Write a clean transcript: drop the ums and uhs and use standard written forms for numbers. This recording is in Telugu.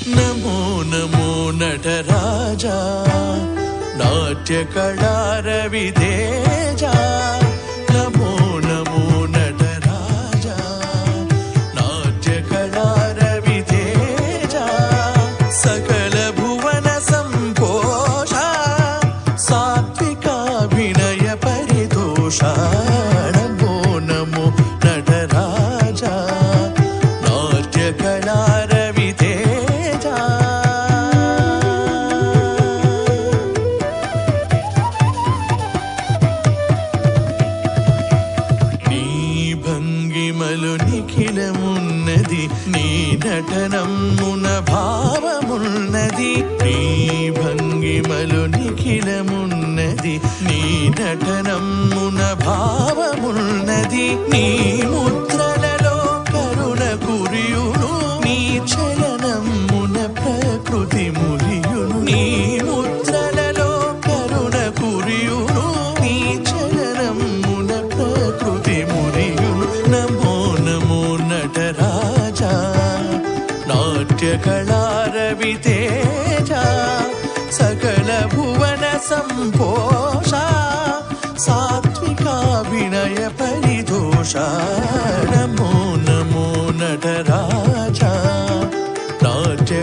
नमो नमो नटराजा नाट्यकलारवितेजा नमो नमो नटराजा नाट्यकलारवितेजा सकल भुवन संपोषा सात्विकाभिनय परितोषा नमो नमो नटराजा नाट्यकलारवितेजा నీ భంగిమలు నిఖిలమున్నది నీ నటనమున భావమున్నది నీ భంగిమలు నిఖిలమున్నది నీ నటనమున భావమున్నది నీ ముద్రలలో కరుణ కురియును నీ చలనమున ప్రకృతి మురియును నీ ముద్రలలో కరుణ కురియును నీ చలనమున ప్రకృతి మురియును నమో నమో నటరాజా నాట్యకళారవితేజా सकल भुवन संपोषा सात्विकाभिनय परितोषा नमो नमो नटराजा नाट्यकलारवितेजा